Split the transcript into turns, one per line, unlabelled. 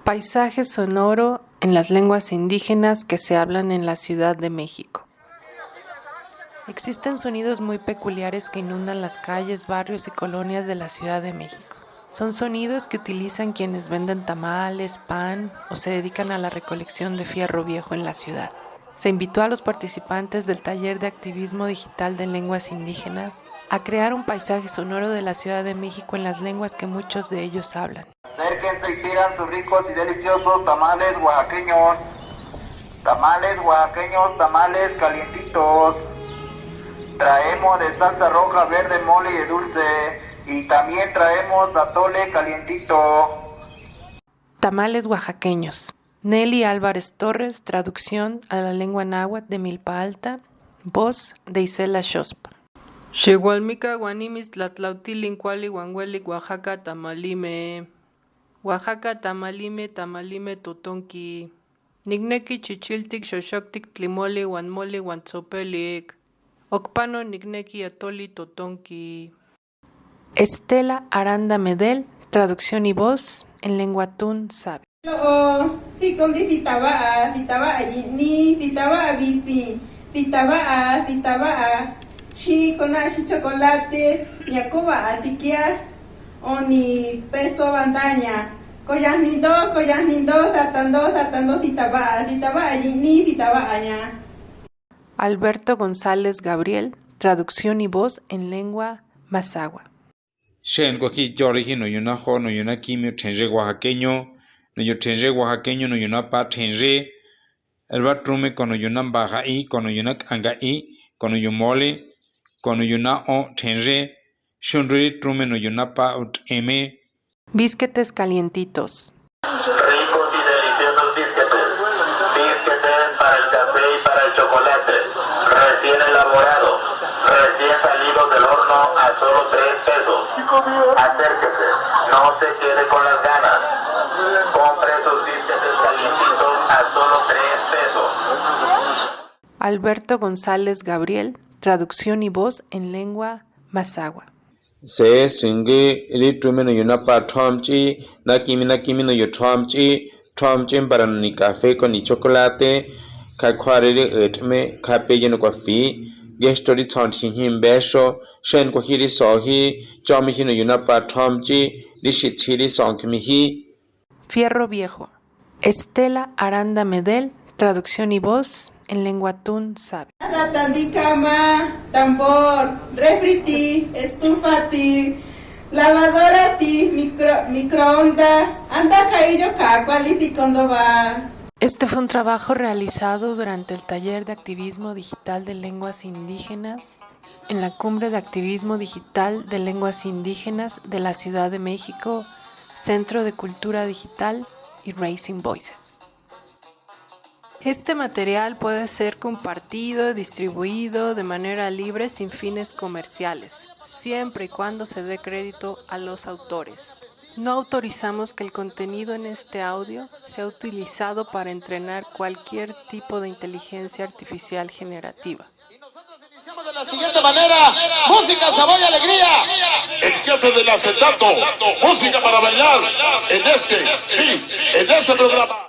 Paisaje sonoro en las lenguas indígenas que se hablan en la Ciudad de México. Existen sonidos muy peculiares que inundan las calles, barrios y colonias de la Ciudad de México. Son sonidos que utilizan quienes venden tamales, pan o se dedican a la recolección de fierro viejo en la ciudad. Se invitó a los participantes del taller de activismo digital de lenguas indígenas a crear un paisaje sonoro de la Ciudad de México en las lenguas que muchos de ellos hablan.
Acérquense y pidan sus ricos y deliciosos tamales oaxaqueños. Tamales oaxaqueños, tamales calientitos. Traemos de salsa roja, verde, mole y dulce. Y también traemos atole calientito.
Tamales oaxaqueños. Nelly Álvarez Torres, traducción a la lengua náhuatl de Milpa Alta, voz de Isela Shospa. Xehualmica guanimis tlatlautiling cuali guangueli Oaxaca tamalime. Oaxaca tamalime tamalime totonki. Nigneki chichiltik xoxoctic tlimoli guanmoli guantzopelik. Ocpano nigneki atoli totonki. Estela Aranda Medel, traducción y voz en lengua tún sabe.
Tikondi vitabaa ni vitabaa bifi vitabaa shi konashi chocolate ñakoba atikia oni peso bandaña koyas nindo datando vitabaa ni vitabaa ña.
Alberto González Gabriel, traducción y voz en lengua mazahua.
Shen Guaki Yoriji no yuna ho no yuna kimio tenje oaxaqueño, no yo tenje oaxaqueño no yuna pa tenje, el batrume con no yuna bajaí, con no yuna angaí, con no yumole, con no yuna o tenje, shunri trume no yuna pa ut eme.
Bisquetes calientitos.
Ricos y deliciosos bisquetes. Bisquetes para el café y para el chocolate. Recién elaborados. Recién salidos del horno a solo 3 pesos. Acérquese, no se quede con las ganas. Compre sus bisquetes calientitos a solo 3 pesos.
Alberto González Gabriel, traducción y voz en lengua mazahua.
Se singe ritrume no yuna pa tomchi, nakimi no yo tomchi para ni café con ni chocolate, kakwariri etme, kape no coffee. Gestori tontin beso, shen kohiri sohi, jomihi no yunapa tomchi, dishitiri sonkimihi.
Fierro viejo. Estela Aranda Medel, traducción y voz en lengua tún sabe.
Tandicama, tambor, refriti, estufati, lavadora ti, microonda, anda caillo cualificondo va.
Este fue un trabajo realizado durante el taller de activismo digital de lenguas indígenas en la Cumbre de Activismo Digital de Lenguas Indígenas de la Ciudad de México, Centro de Cultura Digital y Raising Voices. Este material puede ser compartido, distribuido de manera libre sin fines comerciales, siempre y cuando se dé crédito a los autores. No autorizamos que el contenido en este audio sea utilizado para entrenar cualquier tipo de inteligencia artificial generativa.
Y nosotros iniciamos de la siguiente manera: música, sabor y alegría. El jefe del acetato, música para bailar en este programa.